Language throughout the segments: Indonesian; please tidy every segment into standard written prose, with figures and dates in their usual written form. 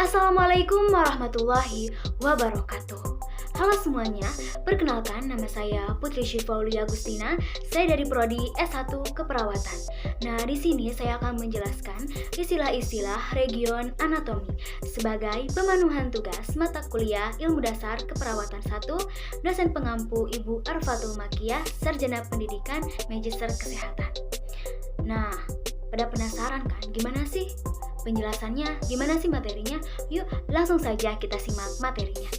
Assalamualaikum warahmatullahi wabarakatuh. Halo semuanya, perkenalkan nama saya Putri Syifaulia Agustina. Saya dari Prodi S1 Keperawatan. Nah, di sini saya akan menjelaskan istilah-istilah region anatomi sebagai pemenuhan tugas mata kuliah Ilmu Dasar Keperawatan 1, dosen pengampu Ibu Arfatul Makiyah, Sarjana Pendidikan Magister Kesehatan. Nah, pada penasaran kan gimana sih penjelasannya, gimana sih materinya? Yuk, langsung saja kita simak materinya.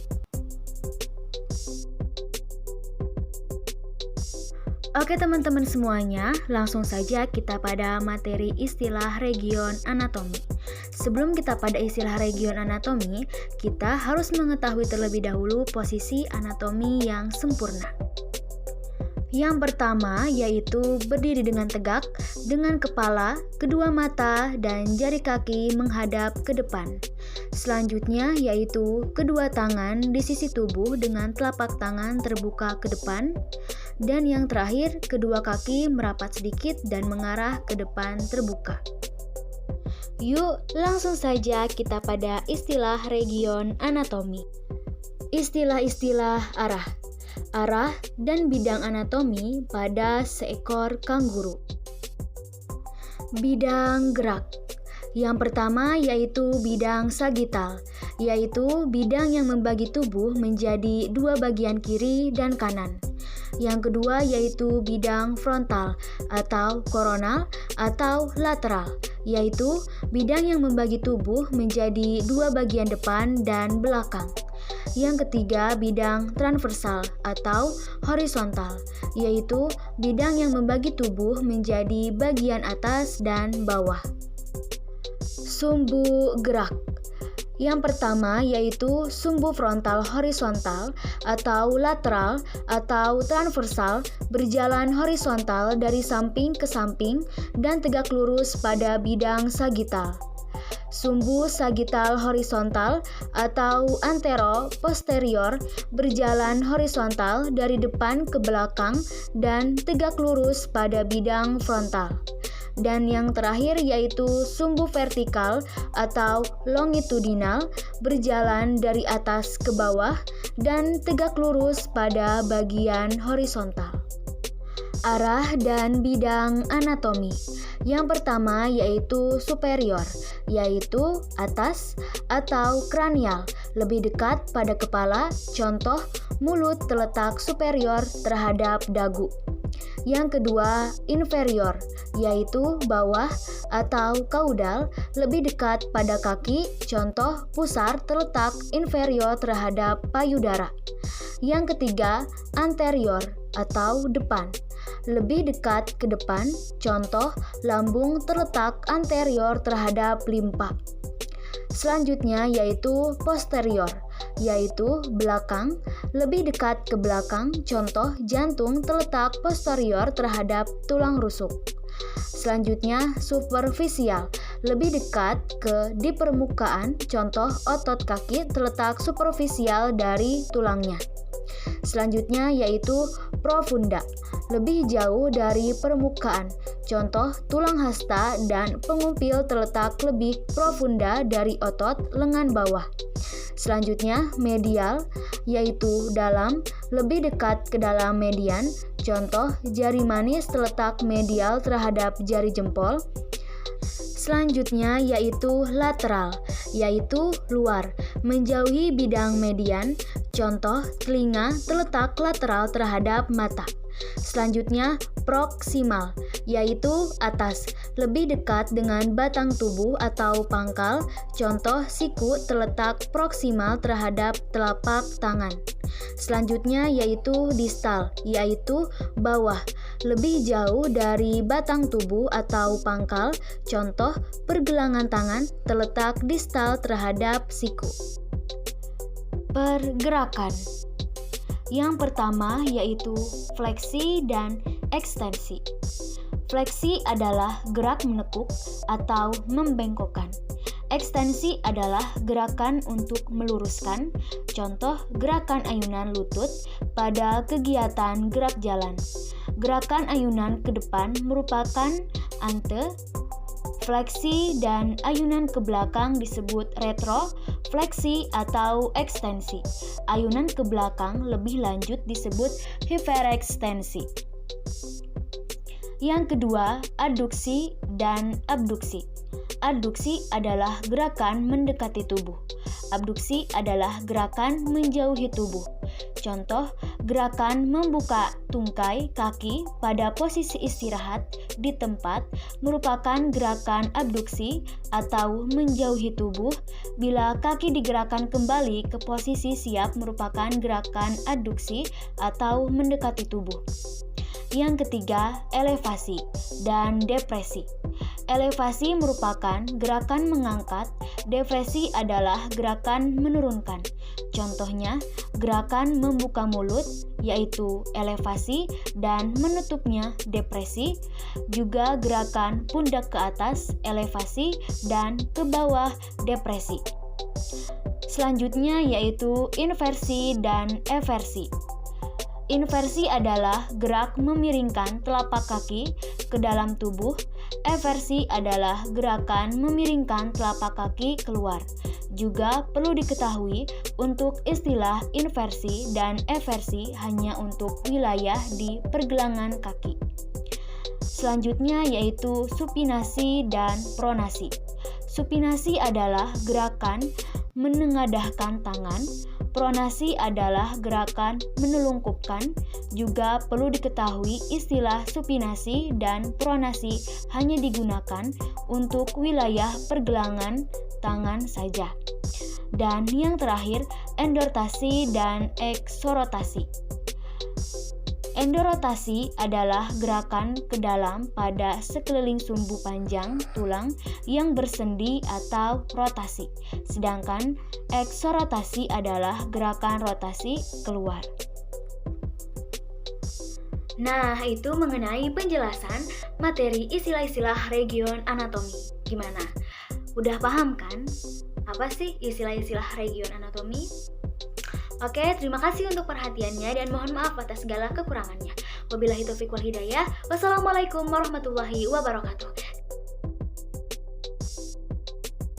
Oke teman-teman semuanya, langsung saja kita pada materi istilah region anatomi. Sebelum kita pada istilah region anatomi, kita harus mengetahui terlebih dahulu posisi anatomi yang sempurna. Yang pertama yaitu berdiri dengan tegak, dengan kepala, kedua mata, dan jari kaki menghadap ke depan. Selanjutnya yaitu kedua tangan di sisi tubuh dengan telapak tangan terbuka ke depan. Dan yang terakhir, kedua kaki merapat sedikit dan mengarah ke depan terbuka. Yuk, langsung saja kita pada istilah region anatomi. Istilah-istilah arah. Arah dan bidang anatomi pada seekor kanguru. Bidang gerak. Yang pertama yaitu bidang sagital, yaitu bidang yang membagi tubuh menjadi dua bagian kiri dan kanan. Yang kedua yaitu bidang frontal atau koronal atau lateral, yaitu bidang yang membagi tubuh menjadi dua bagian depan dan belakang. Yang ketiga bidang transversal atau horizontal, yaitu bidang yang membagi tubuh menjadi bagian atas dan bawah. Sumbu gerak. Yang pertama yaitu sumbu frontal horizontal atau lateral atau transversal, berjalan horizontal dari samping ke samping dan tegak lurus pada bidang sagital. Sumbu sagital horizontal atau antero-posterior, berjalan horizontal dari depan ke belakang dan tegak lurus pada bidang frontal. Dan yang terakhir yaitu sumbu vertikal atau longitudinal, berjalan dari atas ke bawah dan tegak lurus pada bagian horizontal. Arah dan bidang anatomi. Yang pertama yaitu superior, yaitu atas atau kranial, lebih dekat pada kepala, contoh mulut terletak superior terhadap dagu. Yang kedua, inferior, yaitu bawah atau kaudal, lebih dekat pada kaki, contoh pusar terletak inferior terhadap payudara. Yang ketiga, anterior atau depan, lebih dekat ke depan, contoh lambung terletak anterior terhadap limpa. Selanjutnya yaitu posterior, yaitu belakang, lebih dekat ke belakang, contoh jantung terletak posterior terhadap tulang rusuk. Selanjutnya superficial, lebih dekat di permukaan, contoh otot kaki terletak superficial dari tulangnya. Selanjutnya yaitu profunda, lebih jauh dari permukaan, contoh tulang hasta dan pengumpil terletak lebih profunda dari otot lengan bawah. Selanjutnya medial, yaitu dalam, lebih dekat ke dalam median, contoh jari manis terletak medial terhadap jari jempol. Selanjutnya yaitu lateral, yaitu luar, menjauhi bidang median, contoh telinga terletak lateral terhadap mata. Selanjutnya proksimal, yaitu atas, lebih dekat dengan batang tubuh atau pangkal, contoh siku terletak proksimal terhadap telapak tangan. Selanjutnya yaitu distal, yaitu bawah, lebih jauh dari batang tubuh atau pangkal, contoh pergelangan tangan terletak distal terhadap siku. Pergerakan. Yang pertama yaitu fleksi dan ekstensi. Fleksi adalah gerak menekuk atau membengkokkan. Ekstensi adalah gerakan untuk meluruskan, contoh gerakan ayunan lutut pada kegiatan gerak jalan. Gerakan ayunan ke depan merupakan Fleksi dan ayunan ke belakang disebut retrofleksi atau ekstensi. Ayunan ke belakang lebih lanjut disebut hiperekstensi. Yang kedua, adduksi dan abduksi. Adduksi adalah gerakan mendekati tubuh. Abduksi adalah gerakan menjauhi tubuh. Contoh, gerakan membuka tungkai kaki pada posisi istirahat di tempat merupakan gerakan abduksi atau menjauhi tubuh. Bila kaki digerakkan kembali ke posisi siap merupakan gerakan adduksi atau mendekati tubuh. Yang ketiga, elevasi dan depresi. Elevasi merupakan gerakan mengangkat, depresi adalah gerakan menurunkan. Contohnya, gerakan membuka mulut yaitu elevasi dan menutupnya depresi, juga gerakan pundak ke atas elevasi dan ke bawah depresi. Selanjutnya yaitu inversi dan eversi. Inversi adalah gerak memiringkan telapak kaki ke dalam tubuh. Eversi adalah gerakan memiringkan telapak kaki keluar. Juga perlu diketahui untuk istilah inversi dan eversi hanya untuk wilayah di pergelangan kaki. Selanjutnya yaitu supinasi dan pronasi. Supinasi adalah gerakan menengadahkan tangan. Pronasi adalah gerakan menelungkupkan. Juga perlu diketahui istilah supinasi dan pronasi hanya digunakan untuk wilayah pergelangan tangan saja. Dan yang terakhir, endorotasi dan eksorotasi. Endorotasi adalah gerakan ke dalam pada sekeliling sumbu panjang tulang yang bersendi atau rotasi. Sedangkan eksorotasi adalah gerakan rotasi keluar. Nah, itu mengenai penjelasan materi istilah-istilah region anatomi. Gimana? Udah paham kan? Apa sih istilah-istilah region anatomi? Oke, terima kasih untuk perhatiannya dan mohon maaf atas segala kekurangannya. Wabillahi taufiq wal hidayah. Wassalamualaikum warahmatullahi wabarakatuh.